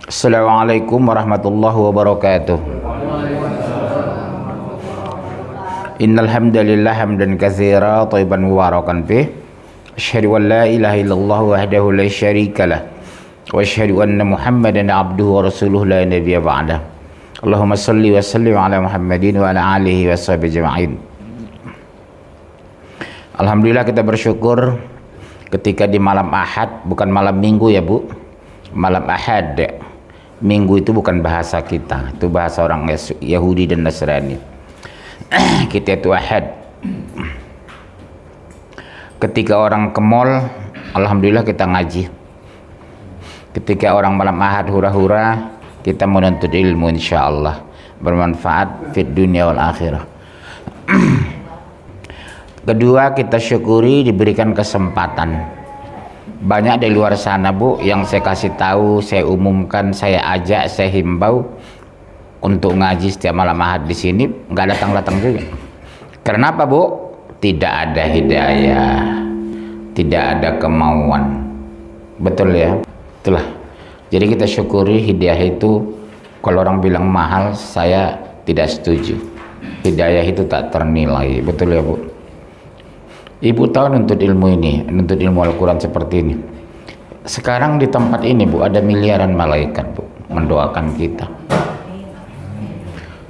Assalamualaikum warahmatullahi wabarakatuh. Innal hamdalillah hamdan katsira thayyiban mubarakan fih. Asyhadu an la ilaha illallah wahdahu la syarikalah wa asyhadu anna Muhammadan abduhu wa rasuluhu la nabiyya ba'dah. Allahumma shalli wa sallim ala Muhammadin wa ala alihi wa sahbihi ajma'in. Alhamdulillah, kita bersyukur ketika di malam Ahad, bukan malam Minggu ya Bu, malam Ahad. Minggu itu bukan bahasa kita, itu bahasa orang Yahudi dan Nasrani. Kita itu Ahad. Ketika orang ke mall, alhamdulillah kita ngaji. Ketika orang malam Ahad hura-hura, kita menuntut ilmu, insyaallah bermanfaat fid dunia wal akhirah. Kedua, kita syukuri diberikan kesempatan. Banyak di luar sana Bu yang saya kasih tahu, saya umumkan, saya ajak, saya himbau untuk ngaji setiap malam Ahad di sini, nggak datang-datang juga. Karena apa Bu? Tidak ada hidayah, tidak ada kemauan. Betul ya? Itulah. Jadi kita syukuri hidayah itu. Kalau orang bilang mahal, saya tidak setuju. Hidayah itu tak ternilai. Betul ya Bu? Ibu tahu nuntut ilmu ini, nuntut ilmu Al-Quran seperti ini. Sekarang di tempat ini Bu, ada miliaran malaikat Bu, mendoakan kita.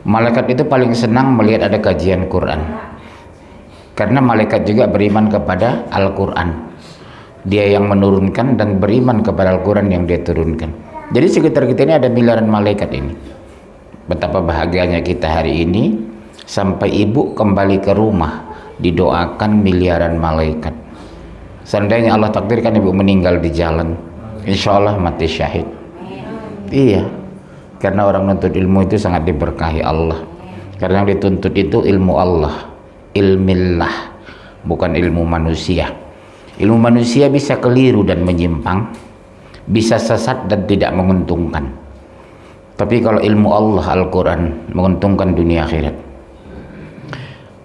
Malaikat itu paling senang melihat ada kajian Quran. Karena malaikat juga beriman kepada Al-Quran. Dia yang menurunkan dan beriman kepada Al-Quran yang dia turunkan. Jadi sekitar kita ini ada miliaran malaikat ini. Betapa bahagianya kita hari ini, sampai ibu kembali ke rumah didoakan miliaran malaikat. Seandainya Allah takdirkan ibu meninggal di jalan, insya Allah mati syahid. Iya, karena orang menuntut ilmu itu sangat diberkahi Allah. Karena yang dituntut itu ilmu Allah, ilmillah, bukan ilmu manusia. Ilmu manusia bisa keliru dan menyimpang, bisa sesat dan tidak menguntungkan. Tapi kalau ilmu Allah, Al-Quran, menguntungkan dunia akhirat.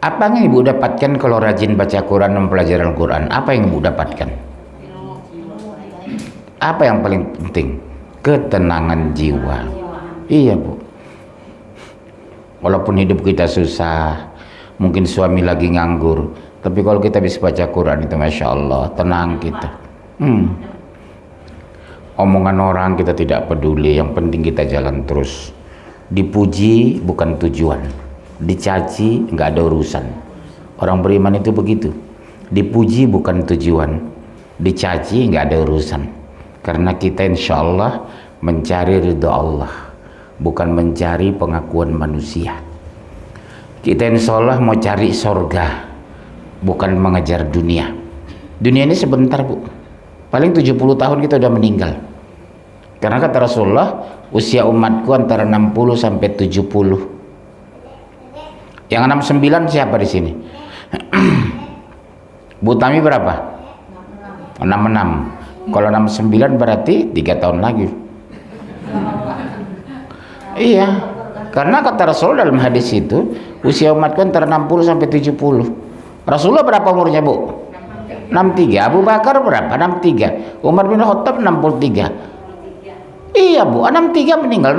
Apa yang ibu dapatkan kalau rajin baca Quran dan mempelajari Al-Quran? Apa yang ibu dapatkan? Apa yang paling penting? Ketenangan jiwa. Iya Bu. Walaupun hidup kita susah, mungkin suami lagi nganggur, tapi kalau kita bisa baca Quran itu Masya Allah, tenang kita. Omongan orang kita tidak peduli, yang penting kita jalan terus. Dipuji bukan tujuan, dicaci nggak ada urusan. Orang beriman itu begitu, dipuji bukan tujuan, dicaci nggak ada urusan. Karena kita insya Allah mencari ridha Allah, bukan mencari pengakuan manusia. Kita insya Allah mau cari sorga, bukan mengejar dunia. Dunia ini sebentar Bu, paling 70 tahun kita udah meninggal. Karena kata Rasulullah, usia umatku antara 60 sampai 70. Yang 69 siapa di sini? Bu Tami berapa? 66. Kalau 69 berarti 3 tahun lagi. Iya, karena kata Rasul dalam hadis itu, usia umatku antara 60 sampai 70. Rasulullah berapa umurnya Bu? 63. Abu Bakar berapa? 63. Umar bin Khattab 63. Iya Bu, 63 meninggal.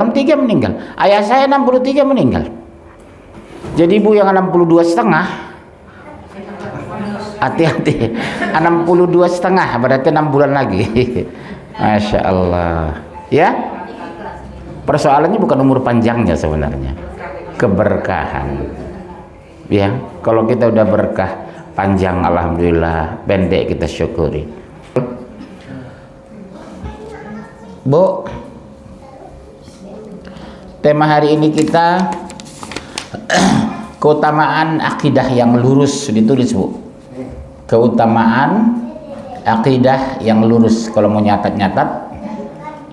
Ayah saya 63 meninggal. Jadi Bu yang 62,5, hati-hati, 62,5 berarti 6 bulan lagi. Masya Allah. Ya, persoalannya bukan umur panjangnya sebenarnya, keberkahan. Ya, kalau kita udah berkah panjang alhamdulillah, pendek kita syukuri. Bu, tema hari ini kita keutamaan akidah yang lurus, ditulis Bu. Keutamaan akidah yang lurus. Kalau mau nyatat-nyatat,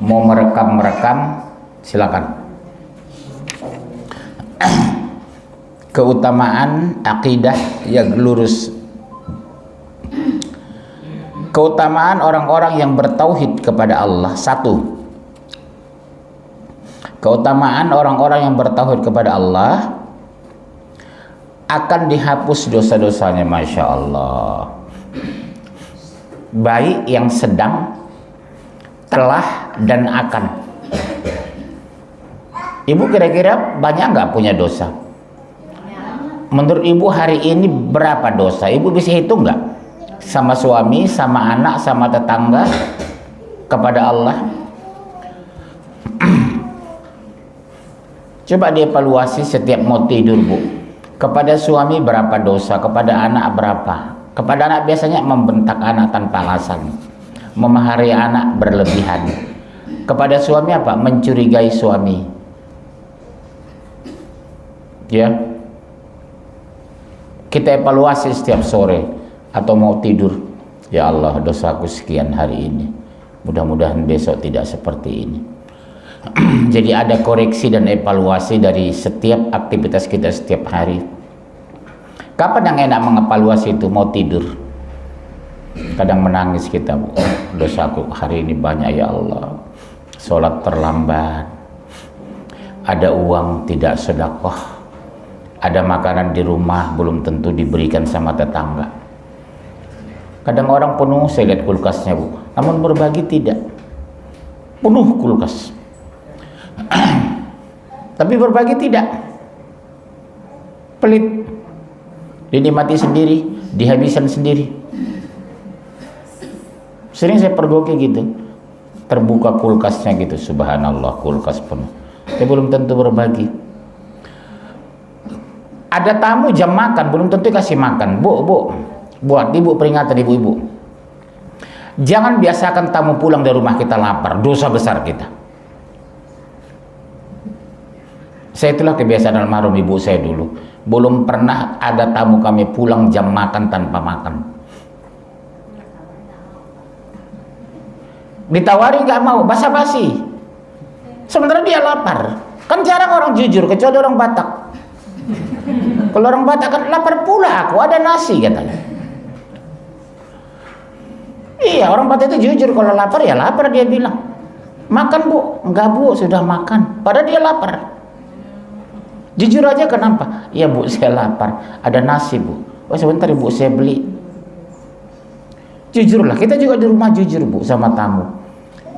mau merekam silakan. Keutamaan akidah yang lurus. Keutamaan orang-orang yang bertauhid kepada Allah. 1. Keutamaan orang-orang yang bertauhid kepada Allah, akan dihapus dosa-dosanya, Masya Allah. Baik yang sedang, telah, dan akan. Ibu kira-kira banyak nggak punya dosa? Menurut ibu hari ini berapa dosa? Ibu bisa hitung nggak? Sama suami, sama anak, sama tetangga, kepada Allah. Coba dievaluasi setiap mau tidur, Bu. Kepada suami berapa dosa, kepada anak berapa? Kepada anak biasanya membentak anak tanpa alasan, memahari anak berlebihan. Kepada suami apa? Mencurigai suami. Ya. Kita evaluasi setiap sore atau mau tidur. Ya Allah, dosaku sekian hari ini. Mudah-mudahan besok tidak seperti ini. Jadi ada koreksi dan evaluasi dari setiap aktivitas kita setiap hari. Kapan yang enak mengevaluasi itu? Mau tidur. Kadang menangis kita, Bu. Dosaku hari ini banyak ya Allah. Sholat terlambat. Ada uang tidak sedekah. Ada makanan di rumah belum tentu diberikan sama tetangga. Kadang orang penuh, saya lihat kulkasnya, Bu. Namun berbagi tidak. Penuh kulkas. Tapi berbagi tidak. Pelit. Dinikmati sendiri, dihabiskan sendiri. Sering saya pergoki gitu. Terbuka kulkasnya gitu, subhanallah, kulkas penuh. Tapi belum tentu berbagi. Ada tamu jam makan, belum tentu kasih makan. Bu, buat ibu peringatan ibu-ibu. Jangan biasakan tamu pulang dari rumah kita lapar, dosa besar kita. Saya itulah kebiasaan almarhum ibu saya dulu. Belum pernah ada tamu kami pulang jam makan tanpa makan. Ditawari nggak mau, basa-basi. Sementara dia lapar. Kan jarang orang jujur, kecuali orang Batak. Kalau orang Batak kan lapar pula aku, ada nasi katanya. Iya, orang Batak itu jujur, kalau lapar ya lapar dia bilang. Makan Bu, enggak Bu, sudah makan. Padahal dia lapar. Jujur aja kenapa? Iya Bu, saya lapar. Ada nasi Bu. Oh sebentar Bu, saya beli. Jujurlah, kita juga di rumah jujur Bu sama tamu.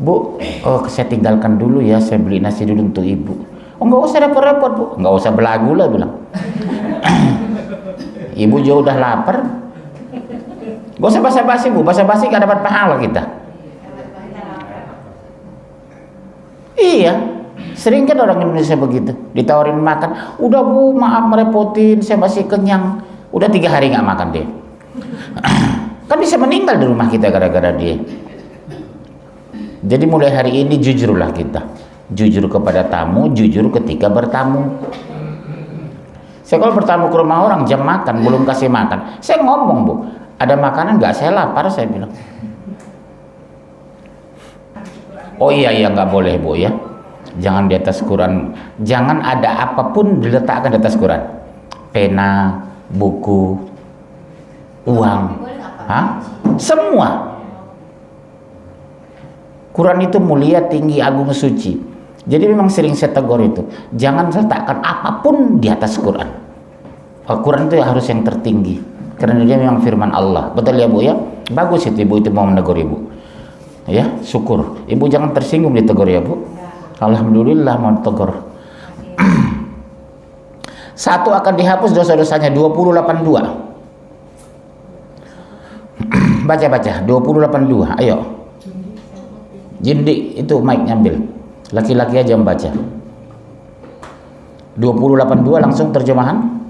Bu, oh saya tinggalkan dulu ya, saya beli nasi dulu untuk Ibu. Oh enggak usah repot-repot Bu, enggak usah belagu lah bilang. Ibu juga udah lapar. Gak usah basa-basi Bu, basa-basi gak dapat pahala kita. Iya, sering kan orang Indonesia begitu, ditawarin makan, udah Bu maaf merepotin, saya masih kenyang. Udah 3 hari gak makan dia. Kan bisa meninggal di rumah kita gara-gara dia. Jadi mulai hari ini jujurlah kita. Jujur kepada tamu, jujur ketika bertamu. Saya kalau bertamu ke rumah orang jam makan belum kasih makan, saya ngomong Bu, ada makanan nggak? Saya lapar, saya bilang. Oh iya nggak boleh Bu ya. Jangan di atas Quran, jangan ada apapun diletakkan di atas Quran. Pena, buku, uang, semua. Quran itu mulia, tinggi, agung, suci. Jadi memang sering saya tegur itu, jangan letakkan apapun di atas Quran. Al-Quran itu harus yang tertinggi, karena dia memang firman Allah. Betul ya Bu ya? Bagus itu Ibu itu mau menegur Ibu. Ya, syukur. Ibu jangan tersinggung ditegur ya Bu. Alhamdulillah mau tegur. Satu akan dihapus dosa-dosanya 2082. Baca 2082. Ayo. Jindik itu mic nyambil. Laki-laki aja membaca. 2082 langsung terjemahan.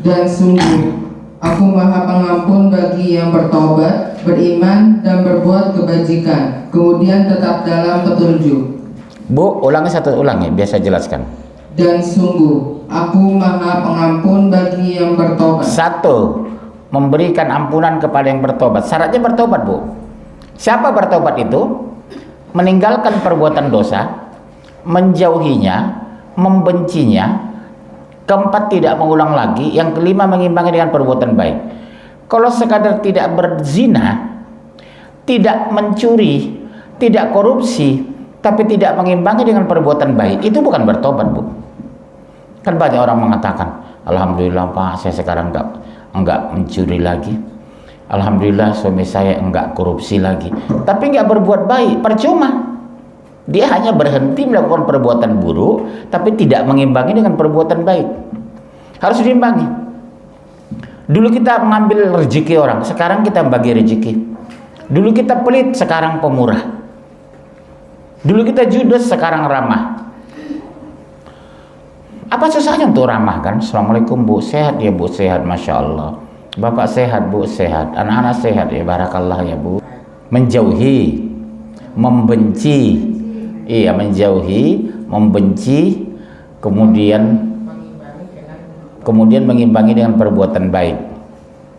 Dan sungguh Aku Maha Pengampun bagi yang bertobat, beriman dan berbuat kebajikan, kemudian tetap dalam petunjuk. Bu, ulangi biar saya jelaskan. Dan sungguh Aku Maha Pengampun bagi yang bertobat. 1. Memberikan ampunan kepada yang bertobat. Syaratnya bertobat Bu. Siapa bertobat itu? Meninggalkan perbuatan dosa, menjauhinya, membencinya. Keempat, tidak mengulang lagi. Yang kelima, mengimbangi dengan perbuatan baik. Kalau sekadar tidak berzina, tidak mencuri, tidak korupsi, tapi tidak mengimbangi dengan perbuatan baik, itu bukan bertobat Bu. Kan banyak orang mengatakan, alhamdulillah Pak, saya sekarang enggak mencuri lagi. Alhamdulillah suami saya enggak korupsi lagi. Tapi enggak berbuat baik, percuma. Dia hanya berhenti melakukan perbuatan buruk, tapi tidak mengimbangi dengan perbuatan baik. Harus diimbangi. Dulu kita mengambil rezeki orang, sekarang kita bagi rezeki. Dulu kita pelit, sekarang pemurah. Dulu kita judes, sekarang ramah. Apa susahnya untuk ramah kan? Assalamualaikum Bu, sehat ya Bu? Sehat, Masya Allah. Bapak sehat Bu? Sehat. Anak-anak sehat ya? Barakallah ya Bu. Menjauhi, membenci, iya menjauhi, membenci, kemudian mengimbangi dengan perbuatan baik.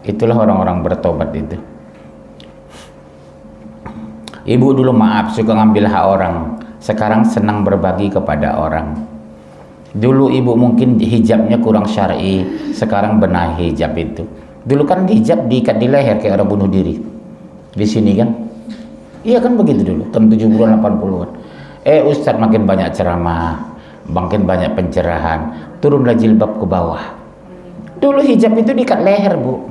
Itulah orang-orang bertobat itu. Ibu dulu maaf, suka ngambil hak orang, sekarang senang berbagi kepada orang. Dulu ibu mungkin hijabnya kurang syar'i, sekarang benahi hijab itu. Dulu kan hijab diikat di leher kayak orang bunuh diri. Di sini kan? Iya kan begitu dulu, tahun 70-an 80-an. Ustadz makin banyak ceramah, makin banyak pencerahan, turunlah jilbab ke bawah. Dulu hijab itu diikat leher Bu.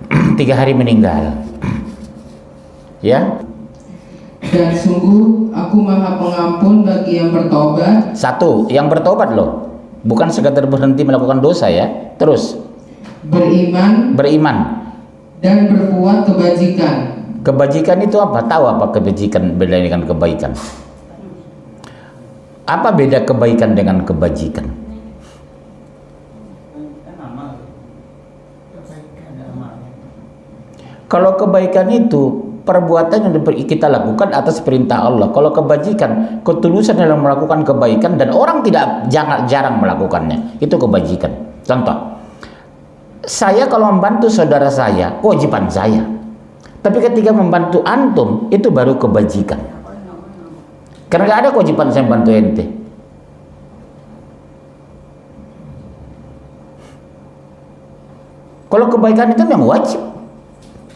3 hari meninggal. Ya. Dan sungguh aku maha pengampun bagi yang bertobat. 1, yang bertobat loh, bukan sekadar berhenti melakukan dosa ya. Terus beriman dan berbuat kebajikan. Kebajikan itu apa? Tahu apa kebajikan beda dengan kebaikan? Apa beda kebaikan dengan kebajikan? Kalau kebaikan itu perbuatan yang kita lakukan atas perintah Allah. Kalau kebajikan, ketulusan dalam melakukan kebaikan dan orang jarang melakukannya. Itu kebajikan. Contoh, saya kalau membantu saudara saya, kewajiban saya. Tapi ketika membantu antum, itu baru kebajikan. Karena gak ada kewajiban saya membantu ente. Kalau kebaikan itu yang wajib.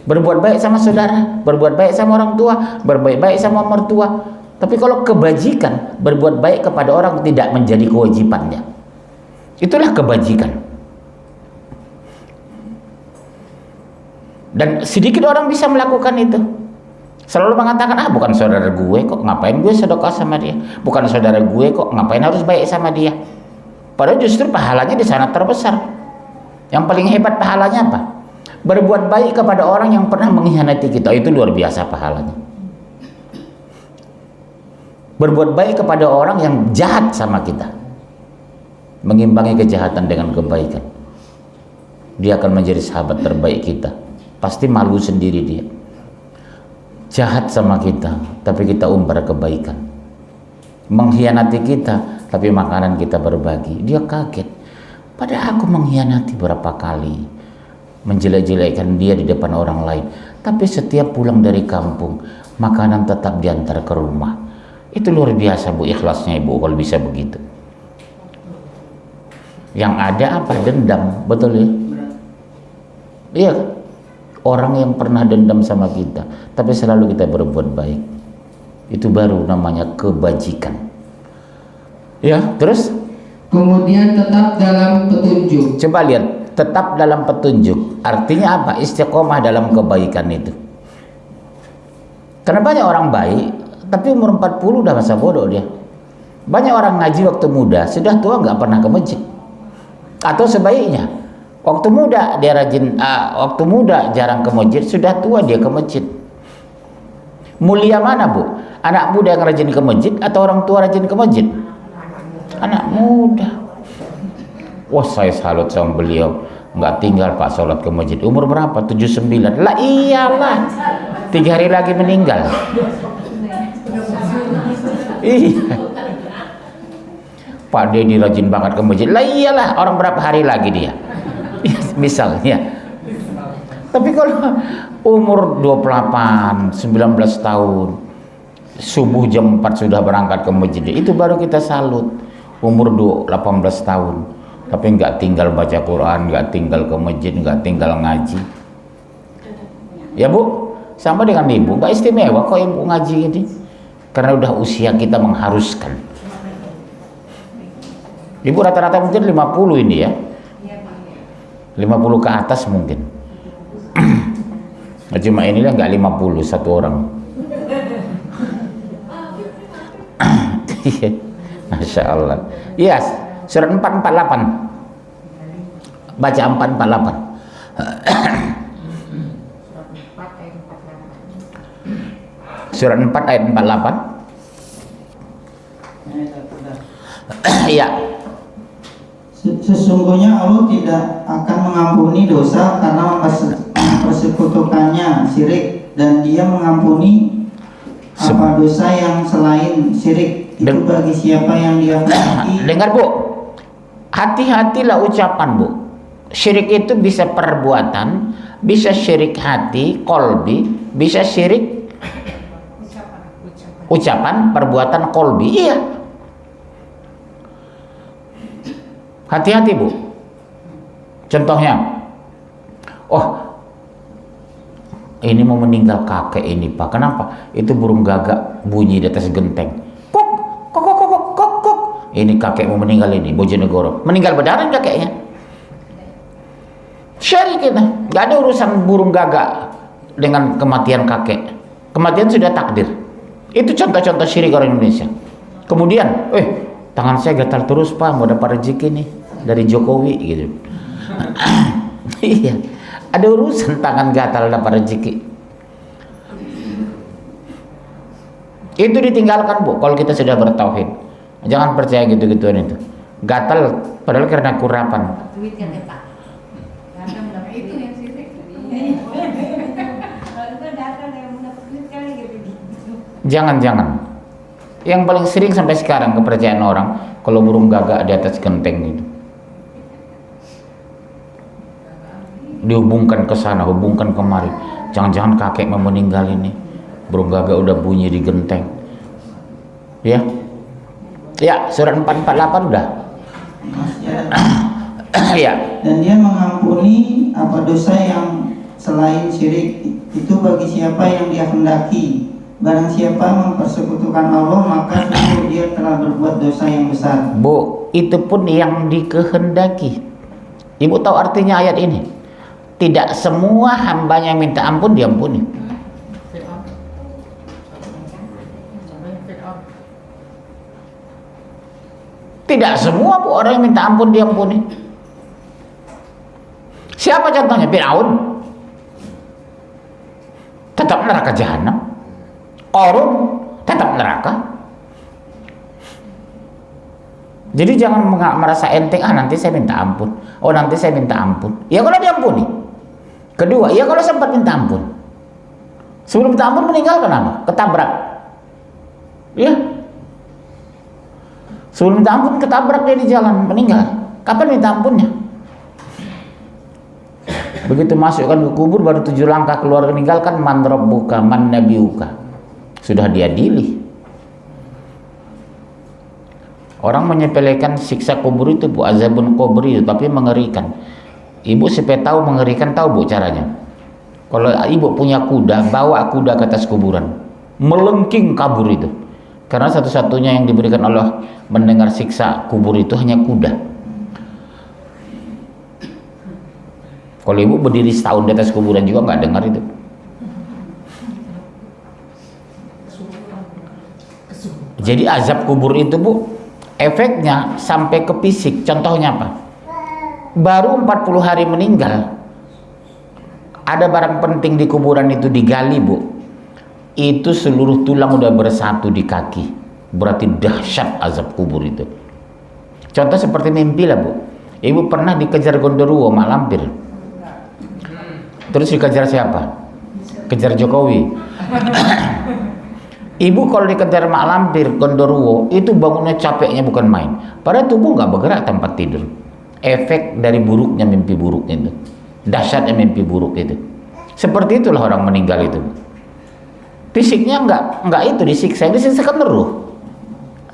Berbuat baik sama saudara, berbuat baik sama orang tua, berbuat baik sama mertua. Tapi kalau kebajikan, berbuat baik kepada orang tidak menjadi kewajibannya. Itulah kebajikan. Dan sedikit orang bisa melakukan itu. Selalu mengatakan, bukan saudara gue kok, ngapain gue sedekah sama dia? Bukan saudara gue kok, ngapain harus baik sama dia? Padahal justru pahalanya di sana terbesar. Yang paling hebat pahalanya apa? Berbuat baik kepada orang yang pernah mengkhianati kita, itu luar biasa pahalanya. Berbuat baik kepada orang yang jahat sama kita, mengimbangi kejahatan dengan kebaikan, dia akan menjadi sahabat terbaik kita. Pasti malu sendiri dia. Jahat sama kita, tapi kita umbar kebaikan. Mengkhianati kita, tapi makanan kita berbagi. Dia kaget. Padahal aku mengkhianati berapa kali, menjelek-jelekkan dia di depan orang lain. Tapi setiap pulang dari kampung, makanan tetap diantar ke rumah. Itu luar biasa Bu, ikhlasnya Ibu kalau bisa begitu. Yang ada apa? Dendam, betul ya? Iya. Orang yang pernah dendam sama kita, tapi selalu kita berbuat baik, itu baru namanya kebajikan. Ya, terus? Kemudian tetap dalam petunjuk. Coba lihat, tetap dalam petunjuk. Artinya apa? Istiqomah dalam kebaikan itu. Karena banyak orang baik, tapi umur 40 udah masa bodoh dia. Banyak orang ngaji waktu muda, sudah tua nggak pernah ke masjid. Atau sebaiknya, waktu muda dia rajin, waktu muda jarang ke masjid, sudah tua dia ke masjid. Mulia mana Bu? Anak muda yang rajin ke masjid atau orang tua rajin ke masjid? Anak muda. Wah, saya salut sama beliau, nggak tinggal Pak sholat ke masjid. Umur berapa? 79. Lah iyalah, 3 hari lagi meninggal. Iya. Pak Dedi rajin banget ke masjid. Lah iyalah, orang berapa hari lagi dia? Misalnya. Tapi kalau umur 28, 19 tahun, subuh jam 4 sudah berangkat ke masjid, itu baru kita salut. Umur 18 tahun, tapi nggak tinggal baca Quran, nggak tinggal ke masjid, nggak tinggal ngaji. Ya Bu, sama dengan Ibu, nggak istimewa kok Ibu ngaji ini, karena udah usia kita mengharuskan. Ibu rata-rata mungkin 50 ini ya, 50 ke atas mungkin. Cuma inilah nggak 50 satu orang. Iya, Masya Allah. Iya, surat 448. Baca 448. Surat 4 ayat 48. Iya. Sesungguhnya Allah tidak akan mengampuni dosa karena mempersekutukannya syirik, dan Dia mengampuni apa dosa yang selain syirik itu bagi siapa yang Dia kehendaki. Dengar Bu, hati-hatilah ucapan Bu. Syirik itu bisa perbuatan, bisa syirik hati, kolbi, bisa syirik ucapan, perbuatan kolbi. Iya. Hati-hati Bu. Contohnya, oh ini mau meninggal kakek ini Pak. Kenapa? Itu burung gagak bunyi di atas genteng. Kok, kok, kok, kok, kok, kok. Ini kakek mau meninggal ini, Bojonegoro. Meninggal beneran kakeknya. Syirik kita. Gak ada urusan burung gagak dengan kematian kakek. Kematian sudah takdir. Itu contoh-contoh syirik orang Indonesia. Kemudian, tangan saya gatal terus Pak, mau dapat rezeki nih dari Jokowi gitu. Iya, ada urusan tangan gatal dapat rezeki. Itu ditinggalkan Bu kalau kita sudah bertauhid. Jangan percaya gitu-gituan itu. Gatal padahal karena kurapan. Jangan. Yang paling sering sampai sekarang kepercayaan orang kalau burung gagak di atas genteng gitu. Dihubungkan ke sana, hubungkan kemari. Jangan-jangan kakek mau meninggal ini. Burung gagak udah bunyi di genteng. Ya. Ya, surat 448 udah. Ya. Dan Dia mengampuni apa dosa yang selain syirik itu bagi siapa yang Dia kehendaki. Barang siapa mempersekutukan Allah, maka sungguh dia telah berbuat dosa yang besar. Bu, itu pun yang dikehendaki. Ibu tahu artinya ayat ini? Tidak semua hambanya yang minta ampun diampuni. Tidak semua Bu orang yang minta ampun diampuni. Siapa contohnya? Fir'aun. Tetap neraka jahanam. Korun tetap neraka. Jadi jangan merasa enteng, nanti saya minta ampun. Oh nanti saya minta ampun. Ya kalau diampuni. Kedua, ya kalau sempat minta ampun. Sebelum minta ampun meninggal kenapa? Ketabrak. Ya. Sebelum minta ampun ketabrak dia di jalan, meninggal. Kapan minta ampunnya? Begitu masukkan ke kubur baru 7 langkah keluar, meninggalkan man rabbuka man nabiyuka. Sudah diadili. Orang menyepelekan siksa kubur itu Bu, azabun kubri, tapi mengerikan. Ibu supaya tahu mengerikan, tahu Bu caranya. Kalau ibu punya kuda, bawa kuda ke atas kuburan, melengking kabur itu. Karena satu-satunya yang diberikan Allah mendengar siksa kubur itu hanya kuda. Kalau ibu berdiri setahun di atas kuburan juga nggak dengar itu. Jadi azab kubur itu Bu, efeknya sampai ke fisik. Contohnya apa? Baru 40 hari meninggal, ada barang penting di kuburan itu digali Bu, itu seluruh tulang udah bersatu di kaki. Berarti dahsyat azab kubur itu. Contoh seperti mimpi lah Bu. Ibu pernah dikejar Gondoruo, Mak Lampir. Terus dikejar siapa? Kejar Jokowi. Ibu kalau dikejar Mak Lampir, Gondoruo, itu bangunnya capeknya bukan main. Padahal tubuh nggak bergerak tempat tidur. Efek dari buruknya mimpi buruk itu. Dahsyatnya mimpi buruk itu. Seperti itulah orang meninggal itu. Fisiknya nggak itu disiksa, yang disiksa kan ruh.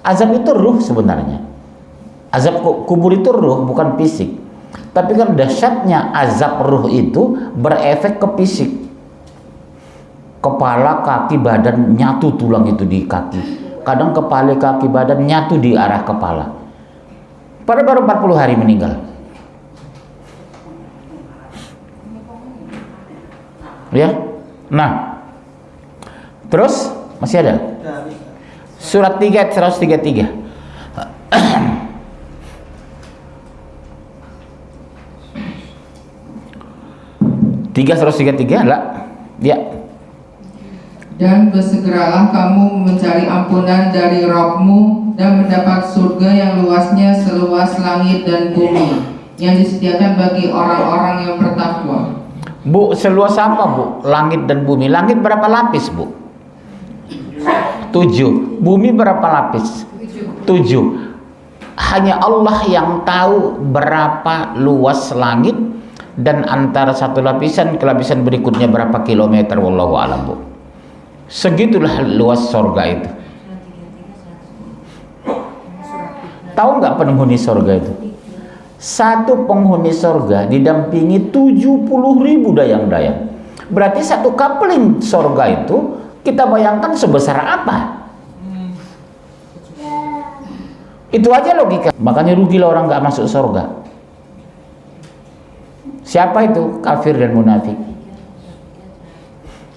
Azab itu ruh sebenarnya. Azab kubur itu ruh, bukan fisik. Tapi kan dahsyatnya azab ruh itu berefek ke fisik. Kepala, kaki, badan nyatu, tulang itu di kaki. Kadang kepala, kaki, badan nyatu di arah kepala. Pada baru 40 hari meninggal. Ya. Nah. Terus masih ada? Surat 3 ayat 133. Tiga 133 lah. Ya. Dan bersegeralah kamu mencari ampunan dari Rabbmu dan mendapat surga yang luasnya seluas langit dan bumi, yang disediakan bagi orang-orang yang bertakwa. Bu, seluas apa bu? Langit dan bumi. Langit berapa lapis bu? 7. Bumi berapa lapis? 7. Hanya Allah yang tahu berapa luas langit dan antara satu lapisan ke lapisan berikutnya berapa kilometer, wallahu a'lam bu. Segitulah luas surga itu. Tahu nggak penghuni surga itu? Satu penghuni surga didampingi 70.000 dayang-dayang. Berarti satu coupling surga itu kita bayangkan sebesar apa? Itu aja logika. Makanya rugilah orang nggak masuk surga. Siapa itu? Kafir dan munafik.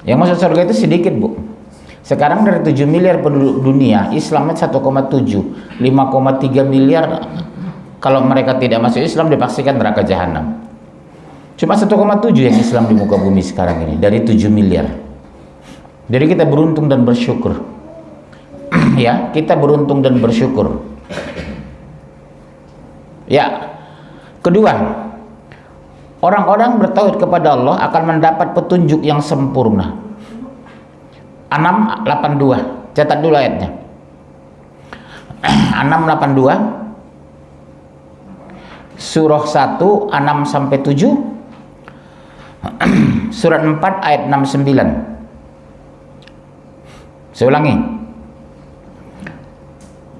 Yang masuk surga itu sedikit bu. Sekarang dari 7 miliar penduduk dunia, Islamnya 1,7, 5,3 miliar. Kalau mereka tidak masuk Islam dipastikan neraka jahanam. Cuma 1,7 yang Islam di muka bumi sekarang ini dari 7 miliar. Jadi kita beruntung dan bersyukur. Ya, kita beruntung dan bersyukur. Ya. Kedua, orang-orang bertauhid kepada Allah akan mendapat petunjuk yang sempurna. 682. Catat dulu ayatnya. 682. Surah 1 6 sampai 7. Surat 4 ayat 69. Saya ulangi.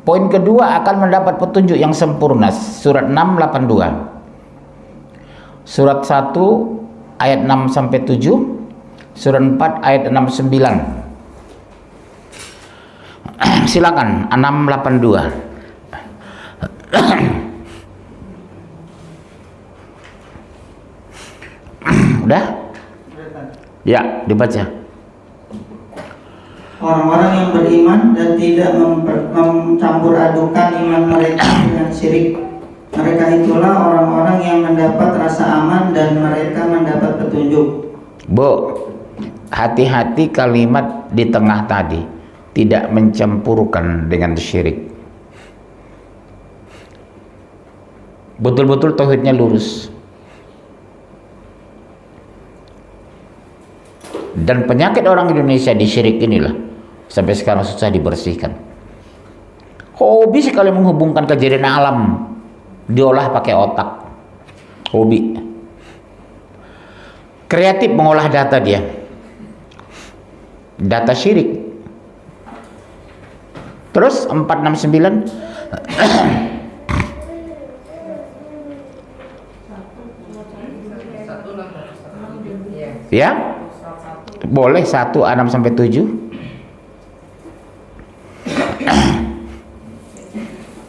Poin kedua akan mendapat petunjuk yang sempurna. Surat 682. Surat 1 ayat 6 sampai 7. Surat 4 ayat 69. Silakan 682. Udah? Ya, dibaca. Orang-orang yang beriman dan tidak mencampur adukan iman mereka dengan syirik, mereka itulah orang-orang yang mendapat rasa aman dan mereka mendapat petunjuk. Bu, hati-hati kalimat di tengah tadi, tidak mencampurkan dengan syirik. Betul-betul tauhidnya lurus. Dan penyakit orang Indonesia di syirik inilah sampai sekarang susah dibersihkan. Hobi sekali menghubungkan kejadian alam, diolah pakai otak. Hobi. Kreatif mengolah data dia. Data syirik. Terus 469. Ya? Boleh 1 6 sampai 7.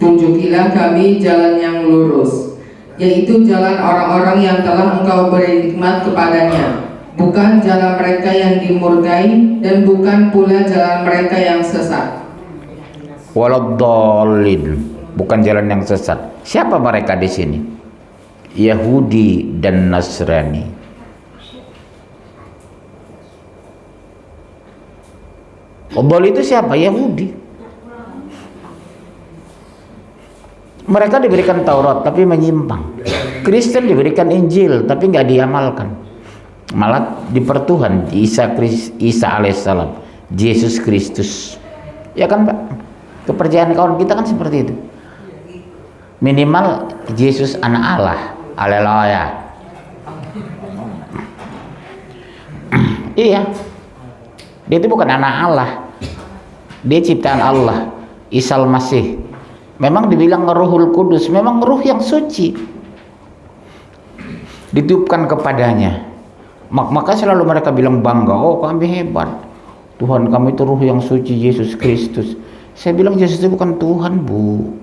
Tunjukilah kami jalan yang lurus, yaitu jalan orang-orang yang telah engkau beri nikmat kepadanya, bukan jalan mereka yang dimurkai dan bukan pula jalan mereka yang sesat. Waladdallin, bukan jalan yang sesat. Siapa mereka di sini? Yahudi dan Nasrani. Dhal itu siapa? Yahudi. Mereka diberikan Taurat tapi menyimpang. Kristen diberikan Injil tapi nggak diamalkan. Malah dipertuhan Isa alaihissalam, Yesus Kristus. Ya kan Pak? Kepercayaan kawan kita kan seperti itu. Minimal Yesus anak Allah. Haleluya. Iya. Dia itu bukan anak Allah. Dia ciptaan Allah. Isa Al-Masih. Memang dibilang Ruhul Kudus, memang ruh yang suci. Ditiupkan kepadanya. Maka selalu mereka bilang bangga, oh kami hebat. Tuhan kami itu ruh yang suci, Yesus Kristus. Saya bilang Yesus itu bukan Tuhan, Bu.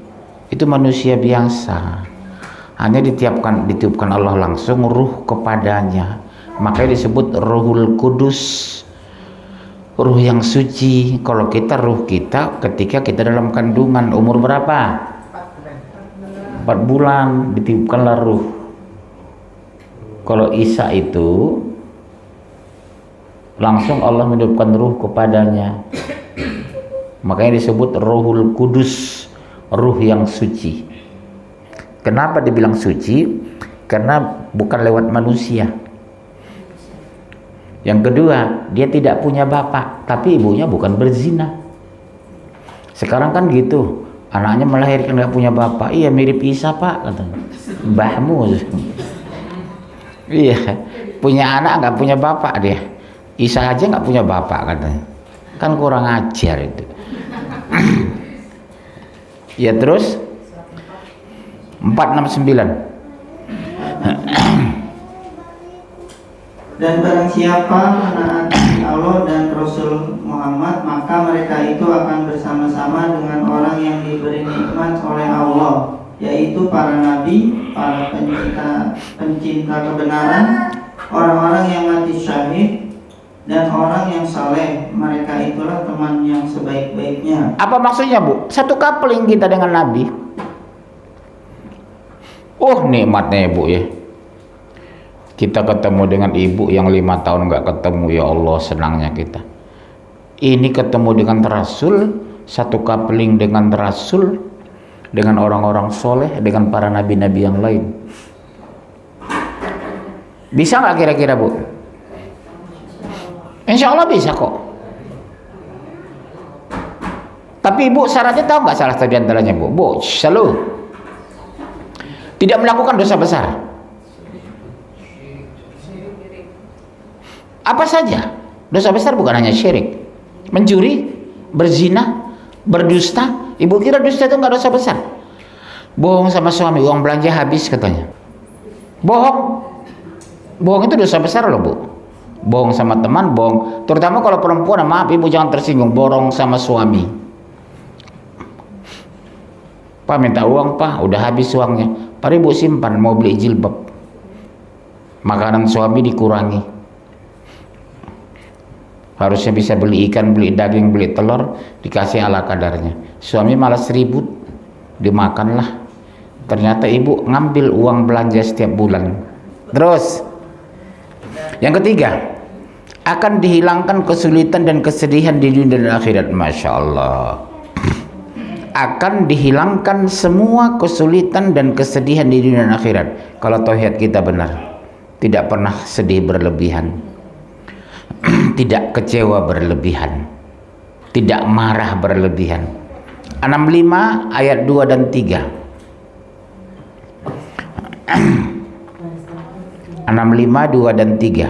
Itu manusia biasa. Hanya ditiupkan Allah langsung ruh kepadanya. Makanya disebut Ruhul Kudus. ruh yang suci. Kalau kita, ruh kita ketika kita dalam kandungan umur berapa? 4 bulan ditiupkanlah ruh. Kalau Isa itu langsung Allah meniupkan ruh kepadanya, makanya disebut Ruhul Kudus, ruh yang suci. Kenapa dibilang suci? Karena bukan lewat manusia. Yang kedua, dia tidak punya bapak, tapi ibunya bukan berzina. Sekarang kan gitu, anaknya melahirkan nggak punya bapak. Iya, mirip Isa pak, katanya. Mbahmu. Iya, punya anak nggak punya bapak dia. Isa aja nggak punya bapak katanya. Kan kurang ajar itu. Ya terus 469. Dan barang siapa menaati Allah dan Rasul Muhammad, maka mereka itu akan bersama-sama dengan orang yang diberi nikmat oleh Allah, yaitu para nabi, para pencinta kebenaran, orang-orang yang mati syahid, dan orang yang saleh. Mereka itulah teman yang sebaik-baiknya. Apa maksudnya, Bu? Satu coupling kita dengan Nabi. Oh, nikmatnya ya, Bu ya. Kita ketemu dengan ibu yang 5 tahun nggak ketemu, ya Allah senangnya kita. Ini ketemu dengan Rasul, satu coupling dengan Rasul, dengan orang-orang soleh, dengan para nabi-nabi yang lain. Bisa nggak kira-kira, Bu? Insya Allah bisa kok. Tapi Ibu syaratnya tahu nggak salah tadi antaranya, Bu? Bu, selalu tidak melakukan dosa besar. Apa saja? Dosa besar bukan hanya syirik, mencuri, berzina, berdusta. Ibu kira dusta itu nggak dosa besar? Bohong sama suami, uang belanja habis katanya. Bohong itu dosa besar loh, Bu. Bohong sama teman, bohong. Terutama kalau perempuan, maaf Ibu jangan tersinggung. Bohong sama suami. Pak minta uang, Pak, udah habis uangnya. Pak Ibu simpan, mau beli jilbab. Makanan suami dikurangi. Harusnya bisa beli ikan, beli daging, beli telur, dikasih ala kadarnya. Suami malas ribut, dimakanlah. Ternyata ibu ngambil uang belanja setiap bulan. Terus, yang ketiga, akan dihilangkan kesulitan dan kesedihan di dunia dan akhirat. Masya Allah. Akan dihilangkan semua kesulitan dan kesedihan di dunia dan akhirat. Kalau tauhid kita benar, tidak pernah sedih berlebihan. Tidak kecewa berlebihan, tidak marah berlebihan. 65 ayat 2 dan 3. 65 2 dan 3.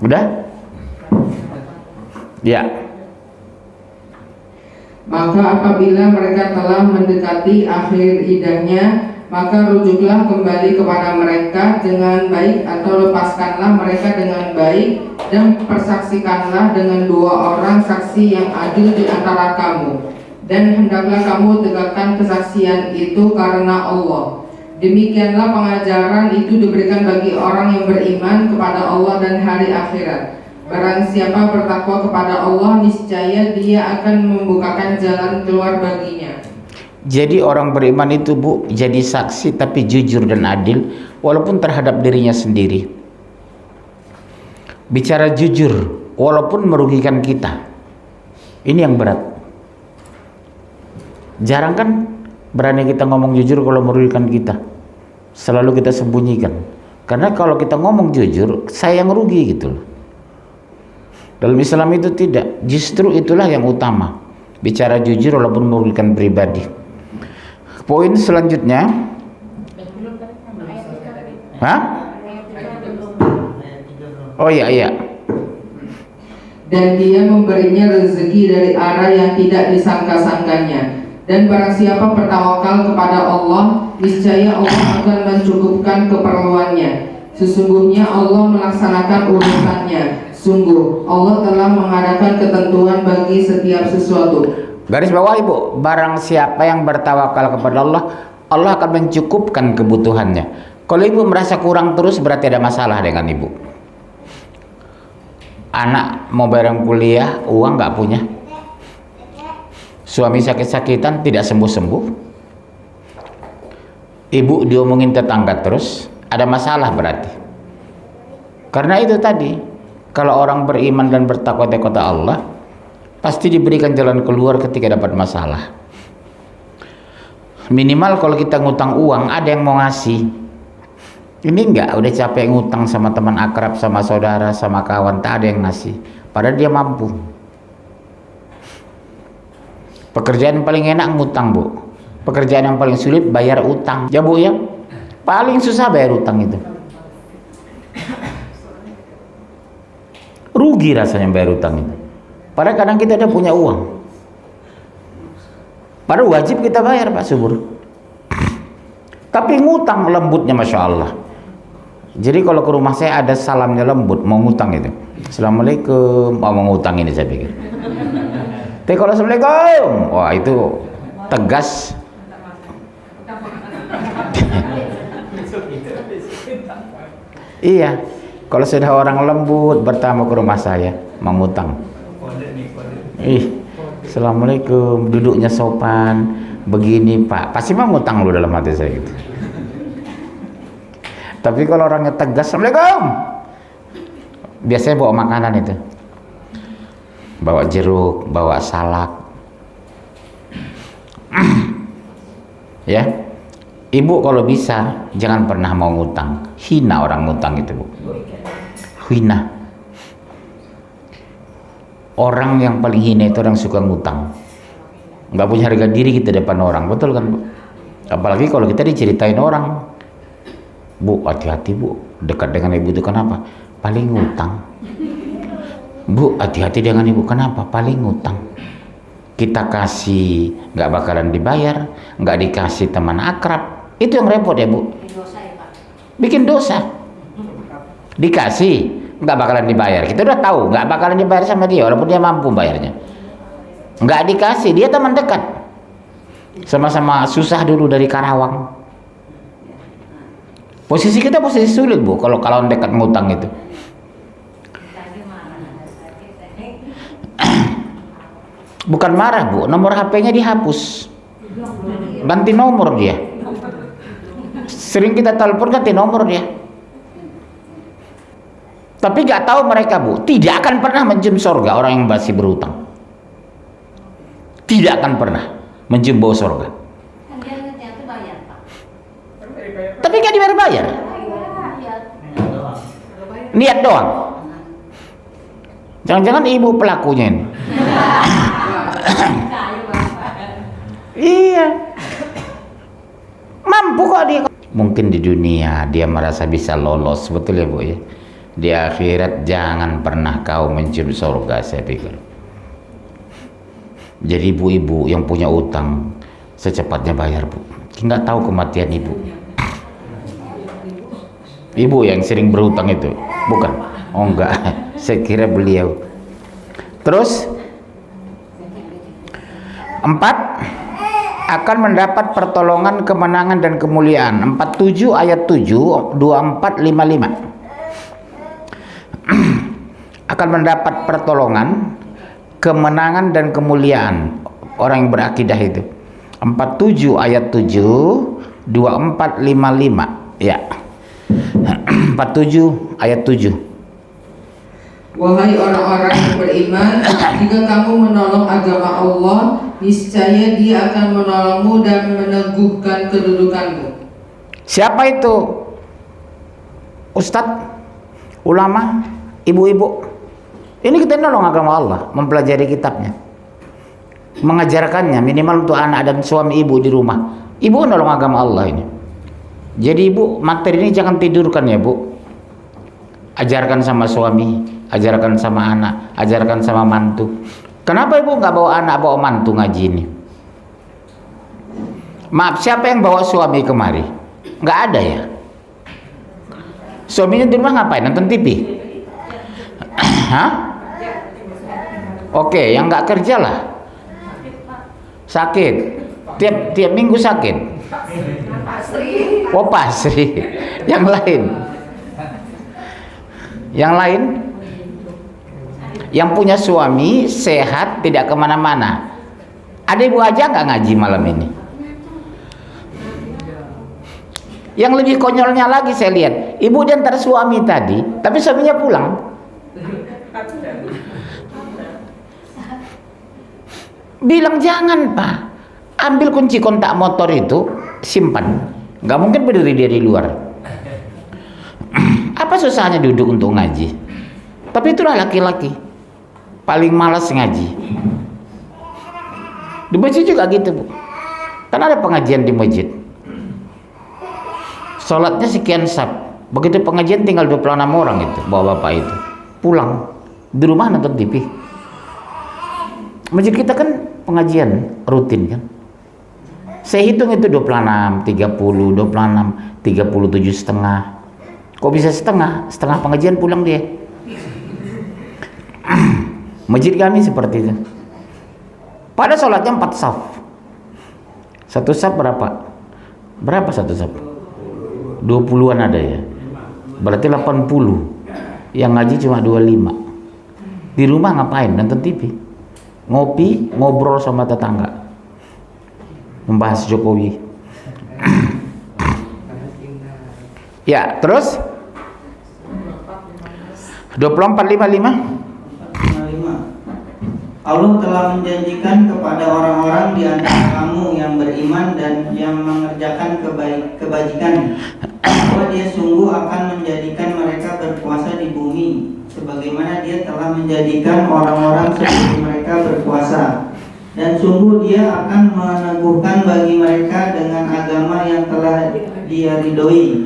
Udah? Ya. Maka apabila mereka telah mendekati akhir iddahnya, maka rujuklah kembali kepada mereka dengan baik, atau lepaskanlah mereka dengan baik, dan persaksikanlah dengan 2 orang saksi yang adil di antara kamu, dan hendaklah kamu tegakkan kesaksian itu karena Allah. Demikianlah pengajaran itu diberikan bagi orang yang beriman kepada Allah dan hari akhirat. Barang siapa bertakwa kepada Allah, niscaya dia akan membukakan jalan keluar baginya. Jadi orang beriman itu, Bu, jadi saksi tapi jujur dan adil, walaupun terhadap dirinya sendiri. Bicara jujur walaupun merugikan kita. Ini yang berat. Jarang kan berani kita ngomong jujur kalau merugikan kita. Selalu kita sembunyikan. Karena kalau kita ngomong jujur, saya yang rugi gitu loh. Dalam Islam itu tidak, justru itulah yang utama. Bicara jujur walaupun merugikan pribadi. Poin selanjutnya, hah? Oh iya. Dan dia memberinya rezeki dari arah yang tidak disangka-sangkanya. Dan barang siapa bertawakal kepada Allah, niscaya Allah akan mencukupkan keperluannya. Sesungguhnya Allah melaksanakan urusannya. Sungguh Allah telah mengadakan ketentuan bagi setiap sesuatu. Garis bawah ibu, barang siapa yang bertawakal kepada Allah, Allah akan mencukupkan kebutuhannya. Kalau ibu merasa kurang terus, berarti ada masalah dengan ibu. Anak mau bayar kuliah, uang nggak punya. Suami sakit-sakitan, tidak sembuh-sembuh. Ibu diomongin tetangga terus, ada masalah berarti. Karena itu tadi, kalau orang beriman dan bertakwa kepada Allah, pasti diberikan jalan keluar ketika dapat masalah. Minimal kalau kita ngutang uang, ada yang mau ngasih. Ini enggak, udah capek ngutang sama teman akrab, sama saudara, sama kawan, tak ada yang ngasih. Padahal dia mampu. Pekerjaan paling enak ngutang, Bu. Pekerjaan yang paling sulit bayar utang. Ya, Bu ya. Paling susah bayar utang itu. Rugi rasanya bayar utang itu. Padahal kadang kita udah punya uang. Padahal wajib kita bayar, Pak Subur. Tapi ngutang lembutnya Masya Allah. Jadi kalau ke rumah saya ada salamnya lembut, mau ngutang itu. Assalamualaikum, mau ngutang ini saya pikir. Tapi kalau Assalamualaikum, wah itu tegas. Iya, kalau sudah orang lembut bertamu ke rumah saya, mau ngutang. Assalamualaikum, duduknya sopan, begini Pak, pasti mau ngutang lu dalam hati saya gitu. Tapi kalau orangnya tegas, Assalamualaikum, biasanya bawa makanan itu, bawa jeruk, bawa salak. Ya, ibu kalau bisa jangan pernah mau ngutang. Hina orang ngutang itu, Bu. Hina. Orang yang paling hina itu orang suka ngutang. Nggak punya harga diri kita depan orang, betul kan, Bu? Apalagi kalau kita diceritain orang. Bu, hati-hati Bu, dekat dengan ibu itu kenapa? Paling ngutang. Bu, hati-hati dengan ibu, kenapa? Paling ngutang. Kita kasih nggak bakalan dibayar, nggak dikasih teman akrab, itu yang repot ya Bu. Bikin dosa. Dikasih nggak bakalan dibayar, kita udah tahu nggak bakalan dibayar sama dia walaupun dia mampu bayarnya. Nggak dikasih, dia teman dekat, sama-sama susah dulu dari Karawang. Posisi kita posisi sulit Bu kalau dekat ngutang itu. Bukan marah Bu, nomor HP-nya dihapus, ganti nomor dia. Sering kita telepon ganti nomor dia. Tapi gak tahu mereka Bu, tidak akan pernah mencium surga orang yang masih berhutang. Tidak akan pernah mencium bau surga. Tapi gak dibayar-bayar. Niat doang. Jangan-jangan ibu pelakunya ini. Iya. Mampu kok dia. Mungkin di dunia dia merasa bisa lolos, betul ya Bu ya. Di akhirat jangan pernah kau mencium surga, saya pikir. Jadi ibu-ibu yang punya utang secepatnya bayar Bu. Nggak tahu kematian ibu. Ibu yang sering berhutang itu, bukan? Oh enggak, saya kira beliau. Terus 4, akan mendapat pertolongan, kemenangan dan kemuliaan. 47 ayat 7, 24, 55. Akan mendapat pertolongan, kemenangan dan kemuliaan orang yang berakidah itu. 47 ayat 7, 24, 55. Ya. 47 ayat 7. Wahai orang-orang yang beriman, jika kamu menolong agama Allah, niscaya Dia akan menolongmu dan meneguhkan kedudukanmu. Siapa itu? Ustadz, ulama, ibu-ibu. Ini kita nolong agama Allah, mempelajari kitabnya, mengajarkannya minimal untuk anak dan suami ibu di rumah. Ibu nolong agama Allah ini. Jadi ibu, materi ini jangan tidurkan ya Bu. Ajarkan sama suami, ajarkan sama anak, ajarkan sama mantu. Kenapa ibu nggak bawa anak, bawa mantu ngaji ini? Maaf, siapa yang bawa suami kemari? Nggak ada ya? Suaminya di rumah ngapain? Nonton TV? Hah? Oke, yang nggak kerja lah. Sakit. Tiap minggu sakit. Oh, pasri. Yang lain. Yang lain? Yang punya suami sehat, tidak kemana-mana. Ada ibu aja nggak ngaji malam ini? Yang lebih konyolnya lagi saya lihat, ibu diantar suami tadi, tapi suaminya pulang. Bilang jangan pak, ambil kunci kontak motor itu, simpan. Nggak mungkin berdiri dia di luar. Apa susahnya duduk untuk ngaji? Tapi itulah laki-laki paling malas ngaji. Di masjid juga gitu bu, kan ada pengajian di masjid. Sholatnya sekian sab, begitu pengajian tinggal 26 orang itu, bawa bapak itu pulang, di rumah nonton TV. Masjid kita kan pengajian rutin kan. Saya hitung itu 26, 30, 26, 37 setengah. Kok bisa setengah? Setengah pengajian pulang dia. Masjid kami seperti itu. Pada sholatnya 4 saf. Satu saf berapa? Berapa satu saf? 20-an ada ya. Berarti 80. Yang ngaji cuma 25. Di rumah ngapain? Nonton TV. Ngopi, ngobrol sama tetangga. Membahas Jokowi. Ya, terus 24:55. Allah telah menjanjikan kepada orang-orang di antara kamu yang beriman dan yang mengerjakan kebajikan bahwa Dia sungguh akan menjadikan mereka berkuasa di bumi sebagaimana Dia telah menjadikan orang-orang sebelum mereka berkuasa, dan sungguh Dia akan meneguhkan bagi mereka dengan agama yang telah Dia ridhoi,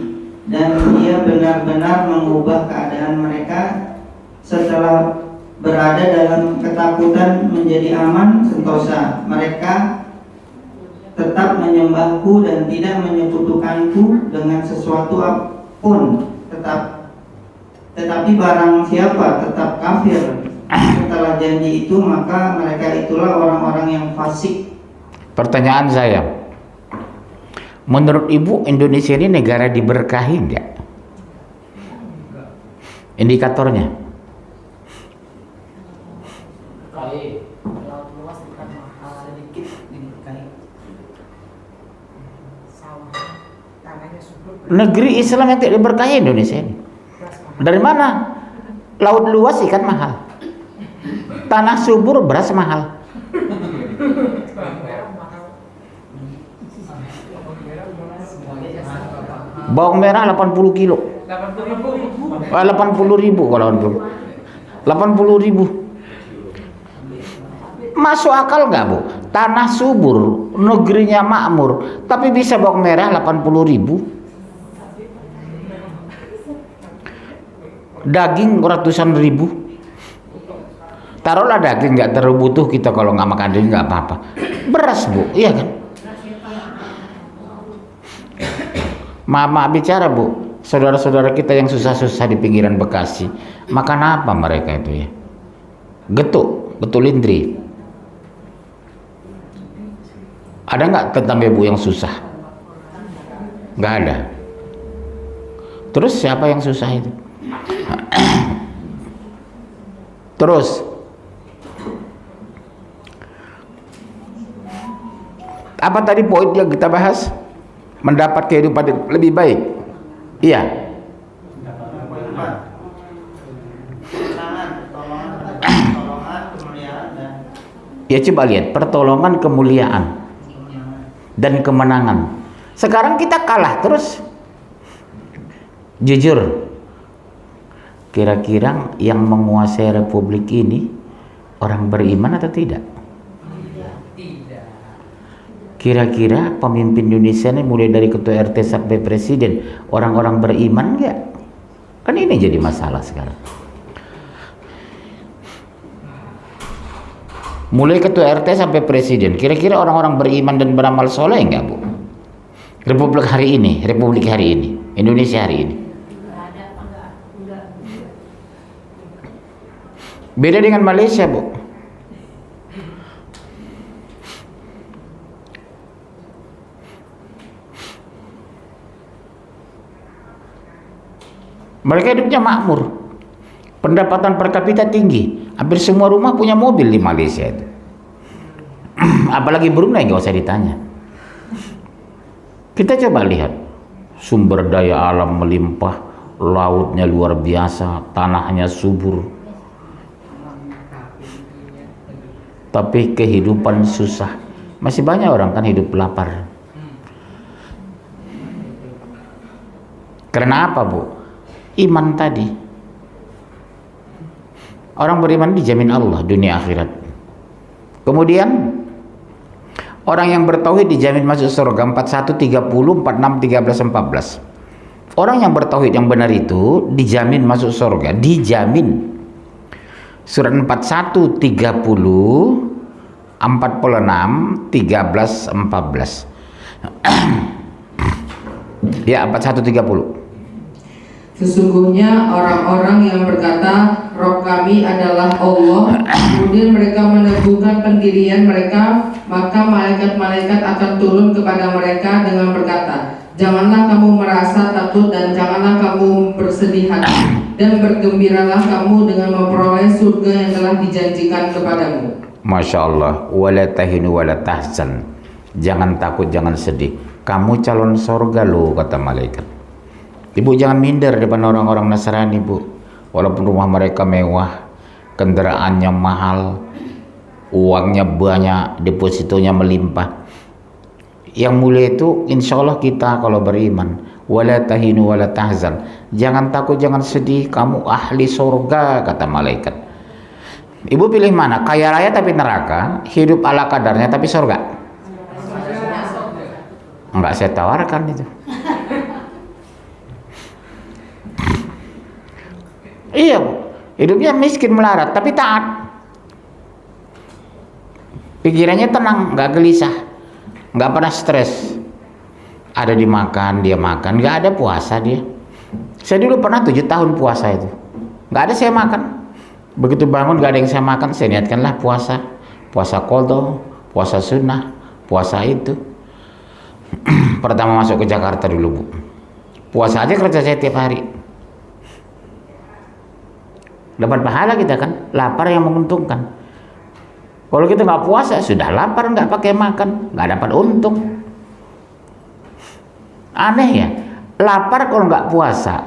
dan Dia benar-benar mengubah keadaan mereka setelah berada dalam ketakutan menjadi aman sentosa. Mereka tetap menyembahku dan tidak menyekutukanku dengan sesuatu apapun. Tetapi barang siapa tetap kafir setelah janji itu, maka mereka itulah orang-orang yang fasik. Pertanyaan saya, menurut ibu Indonesia ini negara diberkahi enggak? Indikatornya? Negeri Islam yang tidak diberkahi Indonesia ini. Dari mana? Laut luas ikan mahal, tanah subur beras mahal. Bawang merah 80 kilo. 80 ribu kalau 80 ribu. Masuk akal nggak bu? Tanah subur, negerinya makmur, tapi bisa bawang merah 80 ribu. Daging ratusan ribu. Taruhlah daging nggak terlalu butuh kita, kalau nggak makan daging nggak apa-apa. Beras bu, iya kan? Mama bicara bu, saudara-saudara kita yang susah-susah di pinggiran Bekasi, makan apa mereka itu ya? Getuk lindri. Ada nggak tetangga ibu yang susah? Nggak ada. Terus siapa yang susah itu? Terus apa tadi poin yang kita bahas? Mendapat kehidupan lebih baik. Iya. Ya coba lihat, pertolongan, kemuliaan dan kemenangan. Sekarang kita kalah terus. Jujur, kira-kira yang menguasai republik ini orang beriman atau tidak? Kira-kira pemimpin Indonesia ini mulai dari ketua RT sampai presiden orang-orang beriman enggak? Kan ini jadi masalah sekarang. Mulai ketua RT sampai presiden, kira-kira orang-orang beriman dan beramal soleh enggak bu? Republik hari ini, Indonesia hari ini. Beda dengan Malaysia, Bu. Mereka hidupnya makmur. Pendapatan per kapita tinggi. Hampir semua rumah punya mobil di Malaysia itu. Apalagi Brunei, nggak usah ditanya. Kita coba lihat. Sumber daya alam melimpah. Lautnya luar biasa. Tanahnya subur. Tapi kehidupan susah. Masih banyak orang kan hidup lapar. Karena apa, Bu? Iman tadi. Orang beriman dijamin Allah dunia akhirat. Kemudian orang yang bertauhid dijamin masuk surga. 41, 30, 46, 13, 14. Orang yang bertauhid yang benar itu dijamin masuk surga, dijamin. Surat 41, 30, 46, 13, 14. Ya, 41, 30. Sesungguhnya orang-orang yang berkata Rob kami adalah Allah, kemudian mereka meneguhkan pendirian mereka, maka malaikat-malaikat akan turun kepada mereka dengan berkata, janganlah kamu merasa takut dan janganlah kamu bersedih hati, dan bergembiralah kamu dengan memperoleh surga yang telah dijanjikan kepadamu. Masya Allah. Wala tahinu wala tahzan. Jangan takut, jangan sedih. Kamu calon surga loh, kata malaikat. Ibu jangan minder depan orang-orang Nasrani, Bu. Walaupun rumah mereka mewah, kendaraannya mahal, uangnya banyak, depositonya melimpah. Yang mulia itu insya Allah kita kalau beriman. Wala tahinu wala tahzan. Jangan takut, jangan sedih. Kamu ahli surga, kata malaikat. Ibu pilih mana? Kaya raya tapi neraka, hidup ala kadarnya tapi surga? Enggak saya tawarkan itu. Iya, Bu. Hidupnya miskin melarat tapi taat. Pikirannya tenang, nggak gelisah, nggak pernah stres. Ada dimakan, dia makan, nggak ada puasa dia. Saya dulu pernah 7 tahun puasa itu, nggak ada saya makan. Begitu bangun nggak ada yang saya makan, saya niatkanlah puasa, puasa qadha, puasa sunnah, puasa itu. Pertama masuk ke Jakarta dulu, Bu. Puasa aja kerja saya tiap hari. Dapat pahala kita kan, lapar yang menguntungkan. Kalau kita nggak puasa, sudah lapar nggak pakai makan, nggak dapat untung. Aneh ya, lapar kalau nggak puasa.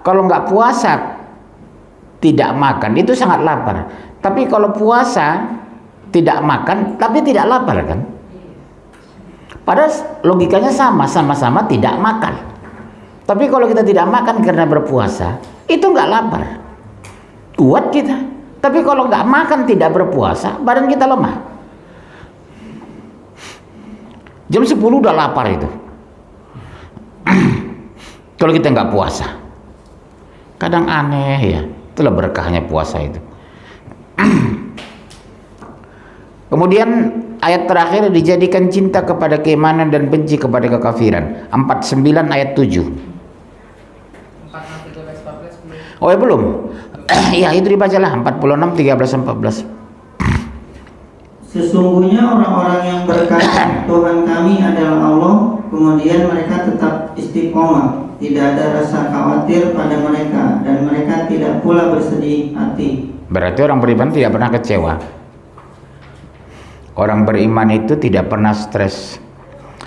Kalau nggak puasa tidak makan itu sangat lapar. Tapi kalau puasa tidak makan, tapi tidak lapar kan? Padahal logikanya sama-sama tidak makan. Tapi kalau kita tidak makan karena berpuasa, itu nggak lapar. Kuat kita. Tapi kalau nggak makan tidak berpuasa, badan kita lemah. Jam 10 udah lapar itu. Kalau kita nggak puasa. Kadang aneh ya. Itulah berkahnya puasa itu. Kemudian ayat terakhir dijadikan cinta kepada keimanan dan benci kepada kekafiran. 49 ayat 7. Oh ya belum. Ya itu dibacalah 46, 13, 14. Sesungguhnya orang-orang yang berkata Tuhan kami adalah Allah, kemudian mereka tetap istiqomah, tidak ada rasa khawatir pada mereka, dan mereka tidak pula bersedih hati. Berarti orang beriman tidak pernah kecewa. Orang beriman itu tidak pernah stres.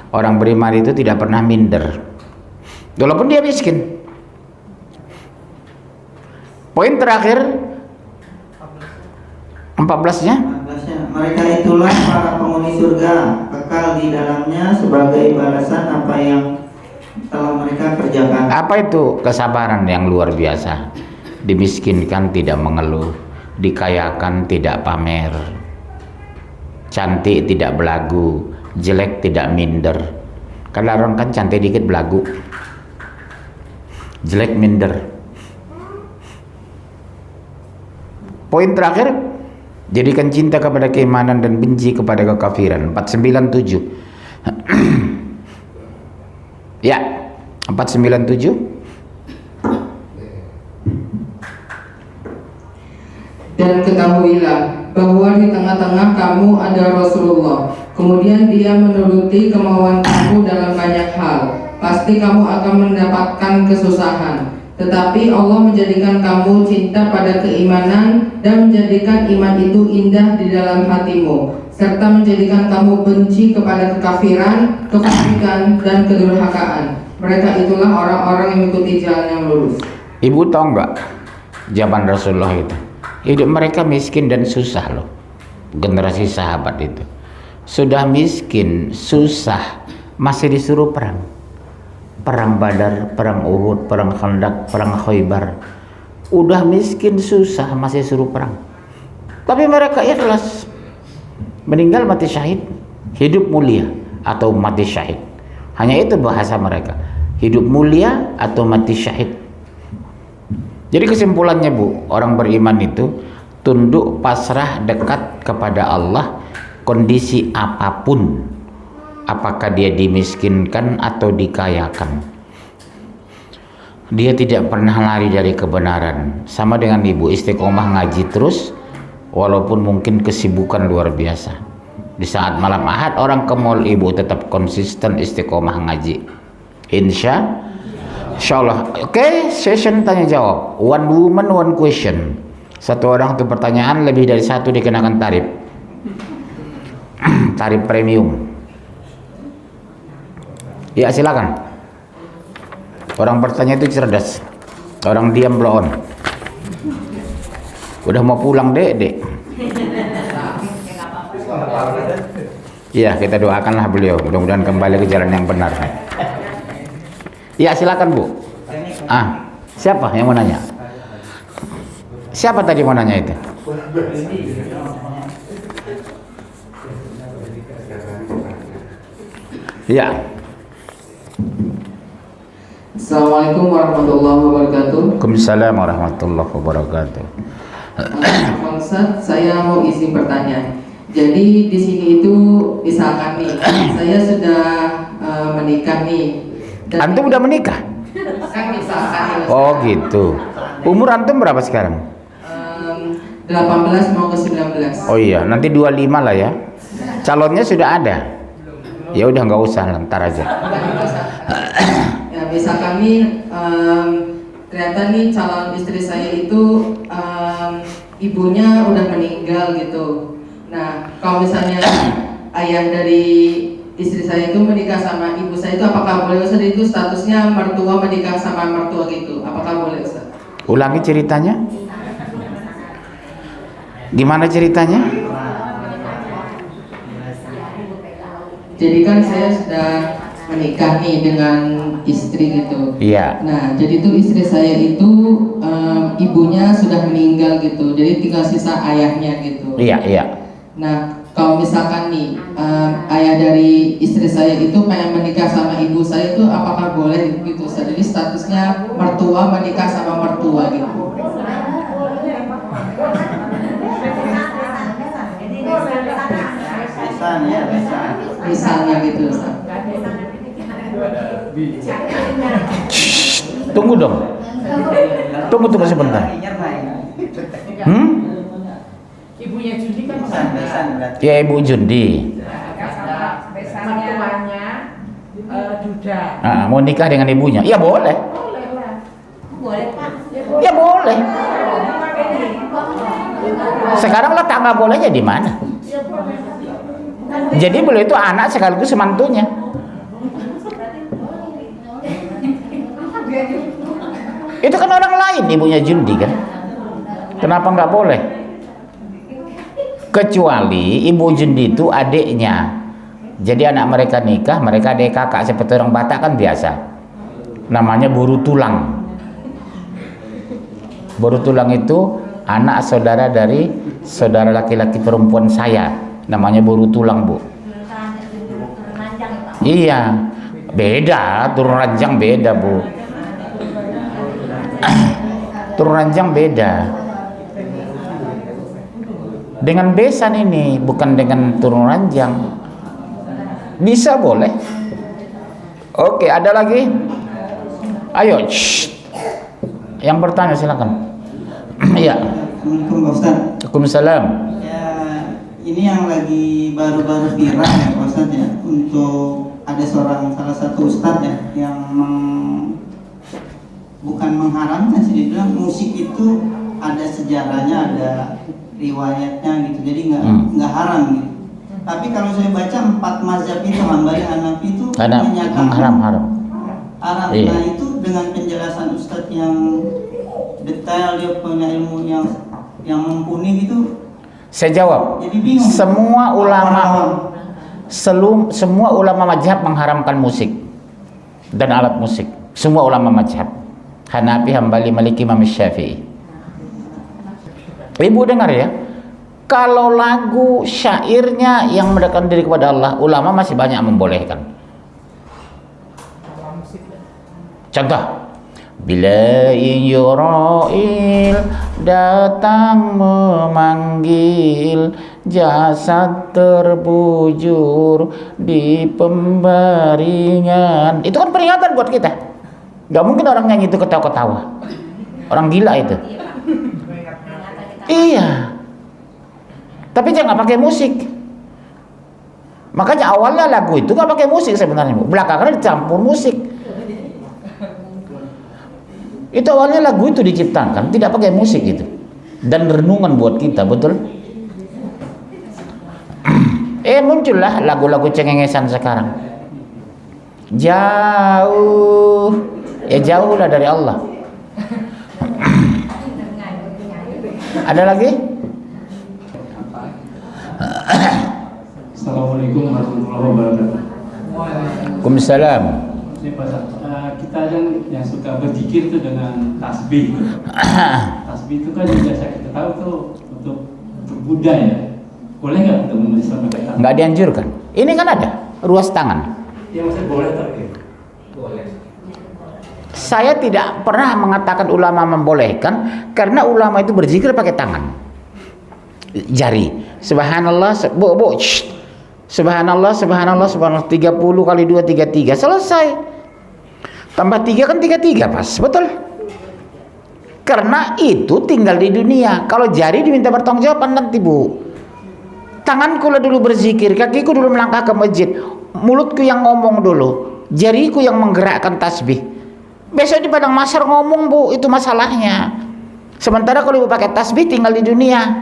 Orang beriman itu tidak pernah minder. Walaupun dia miskin. Poin terakhir 14-nya. Mereka itulah para penghuni surga, kekal di dalamnya sebagai balasan apa yang telah mereka kerjakan. Apa itu? Kesabaran yang luar biasa. Dimiskinkan tidak mengeluh, dikayakan tidak pamer, cantik tidak belagu, jelek tidak minder. Kalau orang kan cantik dikit belagu, jelek minder. Poin terakhir, jadikan cinta kepada keimanan dan benci kepada kekafiran. 497. Ya, 497. Dan ketahuilah bahwa di tengah-tengah kamu ada Rasulullah. Kemudian dia menuruti kemauan kamu dalam banyak hal. Pasti kamu akan mendapatkan kesusahan. Tetapi Allah menjadikan kamu cinta pada keimanan dan menjadikan iman itu indah di dalam hatimu, serta menjadikan kamu benci kepada kekafiran, kefasikan, dan kedurhakaan. Mereka itulah orang-orang yang mengikuti jalan yang lurus. Ibu tahu nggak zaman Rasulullah itu hidup mereka miskin dan susah loh. Generasi sahabat itu sudah miskin, susah, masih disuruh perang. Perang Badar, perang Uhud, perang Khandaq, perang Khaybar. Udah miskin, susah, masih suruh perang. Tapi mereka ikhlas. Meninggal mati syahid, hidup mulia atau mati syahid. Hanya itu bahasa mereka. Hidup mulia atau mati syahid. Jadi kesimpulannya Bu, orang beriman itu tunduk, pasrah, dekat kepada Allah, kondisi apapun. Apakah dia dimiskinkan atau dikayakan, dia tidak pernah lari dari kebenaran. Sama dengan ibu, istiqomah ngaji terus walaupun mungkin kesibukan luar biasa. Di saat malam Ahad orang ke mall, ibu tetap konsisten istiqomah ngaji. Insya Allah. Oke, session tanya jawab, one woman one question. Satu orang untuk pertanyaan, lebih dari satu dikenakan tarif tarif premium. Ya silakan. Orang bertanya itu cerdas, orang diam blow on. Udah mau pulang dek. Iya, kita doakanlah beliau, mudah-mudahan kembali ke jalan yang benar. Ya silakan Bu. Siapa yang mau nanya? Siapa tadi mau nanya itu? Ya. Assalamualaikum warahmatullahi wabarakatuh. Waalaikumsalam warahmatullahi wabarakatuh. Pak Ustadz, saya mau izin bertanya. Jadi di sini itu misalkan nih, saya sudah menikah nih. Antum udah menikah? Kan misalkan nih, Ustadz. Oh gitu. Umur antum berapa sekarang? 18 mau ke 19. Oh iya, nanti 25 lah ya. Calonnya sudah ada. Ya udah nggak usah, ntar aja. Ya misalkan nih ternyata nih calon istri saya itu ibunya udah meninggal gitu. Nah kalau misalnya ayah dari istri saya itu menikah sama ibu saya itu apakah boleh Ustaz? Itu statusnya mertua menikah sama mertua gitu, apakah boleh Ustaz? Ulangi ceritanya. Gimana ceritanya? Jadi kan saya sudah menikah nih dengan istri gitu. Iya. Nah, jadi tuh istri saya itu ibunya sudah meninggal gitu. Jadi tinggal sisa ayahnya gitu. Iya. Nah, kalau misalkan nih ayah dari istri saya itu pengen menikah sama ibu saya itu apakah boleh gitu? Jadi statusnya mertua menikah sama mertua gitu. Misalnya gitu Ustaz. Tunggu dong. Tunggu sebentar. Ibunya Jundi kan Ya Ibu Jundi. mertuanya Duda. Mau nikah dengan ibunya? Ya boleh. Boleh Pak. Ya boleh. Sekarang letak nggak bolehnya di mana? Jadi beliau itu anak sekaligus semantunya. Itu kan orang lain, ibunya Jundi kan. Kenapa nggak boleh? Kecuali ibu Jundi itu adiknya. Jadi anak mereka nikah, mereka adik kakak seperti orang Batak kan biasa. Namanya buru tulang. Buru tulang itu anak saudara dari saudara laki-laki perempuan saya. Namanya buru tulang Bu. Iya, beda, turun ranjang beda Bu. Turun ranjang beda. Dengan besan ini, bukan dengan turun ranjang. Bisa boleh. Oke, ada lagi? Ayo, yang bertanya silakan. Iya. Assalamualaikum Pak Ustaz. Waalaikumsalam. Ya, ini yang lagi baru-baru viral ya Pak Ustaz ya, untuk ada salah satu ustadz ya yang bukan mengharamkan sih, dia bilang musik itu ada sejarahnya, ada riwayatnya gitu, jadi nggak haram gitu. Tapi kalau saya baca 4 mazhab itu, Hambali, Hanafi itu menyatakan haram. Iya. Nah itu dengan penjelasan ustadz yang detail, dia punya ilmu yang mumpuni gitu. Saya jawab. Jadi bingung. Semua ulama mazhab mengharamkan musik dan alat musik. Semua ulama mazhab. Hanafi, Hambali, Maliki, Imam Syafi'i. Ibu dengar ya. Kalau lagu syairnya yang mendekatkan diri kepada Allah, ulama masih banyak membolehkan. Contoh, bila Yurail datang memanggil, jasad terbujur di pembaringan. Itu kan peringatan buat kita. Gak mungkin orang nyanyi itu ketawa-ketawa. Orang gila itu. Iya. Tapi jangan pakai musik. Makanya awalnya lagu itu gak pakai musik sebenarnya, Bu. Belakangan dicampur musik. Itu awalnya lagu itu diciptakan tidak pakai musik itu, dan renungan buat kita, betul? Muncullah lagu-lagu cengengesan sekarang. Jauh, jauhlah dari Allah. Ada lagi? Assalamualaikum warahmatullahi wabarakatuh. Waalaikumsalam. Ini Pak, kita yang suka berzikir itu dengan tasbih. Tasbih itu kan yang biasa kita tahu tuh untuk Buddha ya. Boleh nggak untuk Islam pakai tasbih? Nggak dianjurkan. Ini kan ada ruas tangan. Ya maksudnya boleh tapi boleh. Saya tidak pernah mengatakan ulama membolehkan, karena ulama itu berzikir pakai tangan, jari. Subhanallah, Subhanallah, subhanallah, subhanallah, 30 kali 2, 33, selesai. Tambah 3 kan 33 pas, betul? Karena itu tinggal di dunia. Kalau jari diminta bertanggungjawaban nanti, Bu. Tanganku lah dulu berzikir, kakiku dulu melangkah ke masjid, mulutku yang ngomong dulu, jariku yang menggerakkan tasbih. Besok di padang mahsyar ngomong, Bu, itu masalahnya. Sementara kalau Ibu pakai tasbih tinggal di dunia,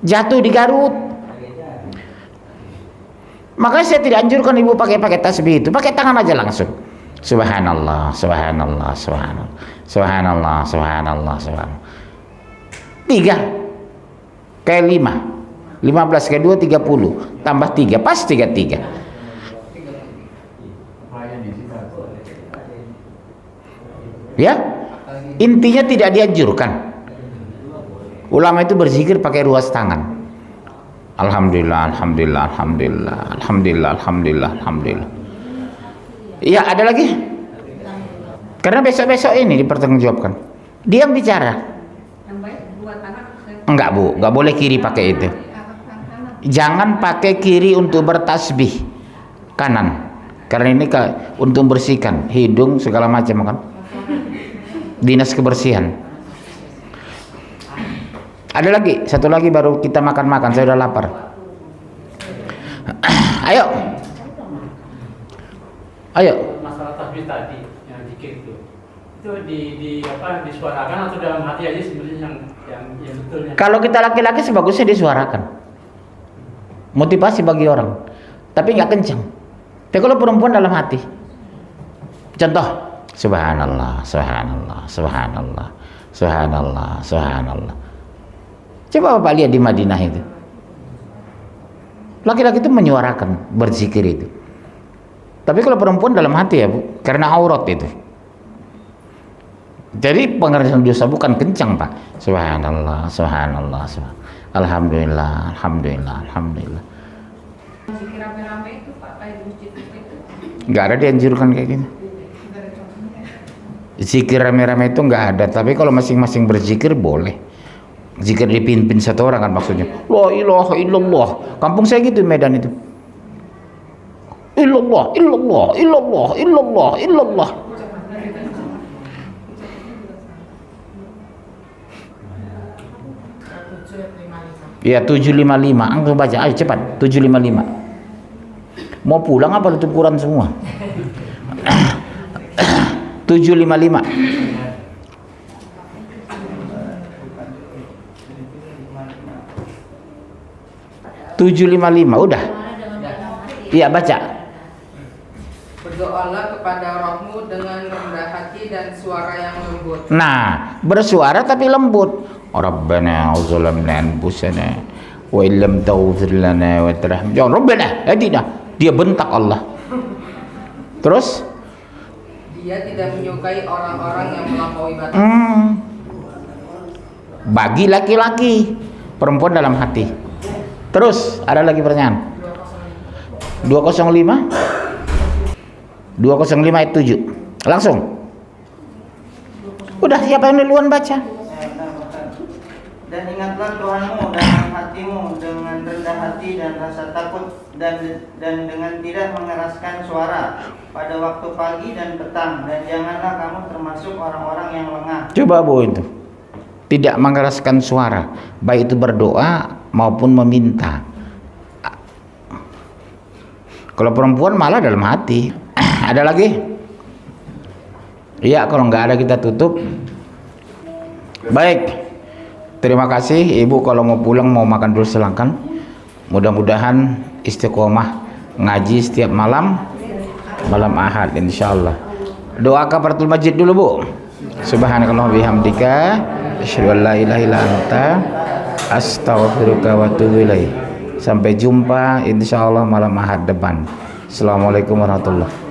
jatuh di Garut. Makanya saya tidak anjurkan ibu pakai tasbih itu, pakai tangan aja langsung. Subhanallah, subhanallah, subhanallah, subhanallah, subhanallah, subhanallah. 3 kayak 5, 15 kayak 2, 30, tambah 3 pas 33. Ya, intinya tidak dianjurkan. Ulama itu berzikir pakai ruas tangan. Alhamdulillah, alhamdulillah, alhamdulillah, alhamdulillah, alhamdulillah, alhamdulillah. Iya, ada lagi? Karena besok-besok ini dipertanggungjawabkan. Diam bicara. Enggak, Bu, enggak boleh kiri pakai itu. Jangan pakai kiri untuk bertasbih, kanan. Karena ini untuk bersihkan hidung segala macam kan. Dinas kebersihan. Ada lagi, satu lagi baru kita makan-makan, saya udah lapar. Ayo. Masalah tasbih tadi yang zikir itu disuarakan atau dalam hati aja sebenarnya yang betulnya. Kalau kita laki-laki sebagusnya disuarakan, motivasi bagi orang, tapi nggak kencang. Tapi kalau perempuan dalam hati, contoh, subhanallah, subhanallah, subhanallah, subhanallah, subhanallah. Coba Bapak lihat di Madinah itu, laki-laki itu menyuarakan berzikir itu. Tapi kalau perempuan dalam hati ya, Bu, karena aurat itu. Jadi pengertian dosa bukan kencang, Pak. Subhanallah, subhanallah, subhanallah. Alhamdulillah, alhamdulillah, alhamdulillah. Zikir rame-rame itu Pak, kayak di masjid itu. Nggak ada dianjurkan kayak gitu. Zikir rame-rame itu nggak ada, tapi kalau masing-masing berzikir boleh. Zikir dipimpin satu orang kan maksudnya. La ilaha illallah. Kampung saya gitu Medan itu. Illallah, illallah, illallah, illallah, illallah. Ya 755. Angkat baca, ayo cepat. 755. Mau pulang apa tutup Quran semua? 755. 755 udah. Iya baca. Berdoalah kepada Rohmu dengan rendah hati dan suara yang lembut. Nah, bersuara tapi lembut. Rabbana zalamna anfusana wa illam taghfir lana wa tarhamna Rabbana hadina. Dia bentak Allah. Terus Dia tidak menyukai orang-orang yang melampaui batas. Bagi laki-laki, perempuan dalam hati. Terus ada lagi pertanyaan. 205 ayat 7. Langsung. Udah, siapa yang duluan baca? Dan ingatlah Tuhanmu dengan hatimu, dengan rendah hati dan rasa takut, dan dengan tidak mengeraskan suara pada waktu pagi dan petang, dan janganlah kamu termasuk orang-orang yang lengah. Coba Bu itu. Tidak mengeraskan suara, baik itu berdoa maupun meminta. Kalau perempuan malah dalam hati. Ada lagi? Iya, kalau nggak ada kita tutup. Baik. Terima kasih Ibu, kalau mau pulang mau makan dulu silakan. Mudah-mudahan istiqomah ngaji setiap malam Ahad insyaallah. Doa kafaratul majid dulu Bu. Subhanakallah bihamdika asyhadu an la ilaha illa anta astaghfiruka wa atubu ilaik. Sampai jumpa insyaallah malam Ahad depan. Assalamualaikum warahmatullahi wabarakatuh.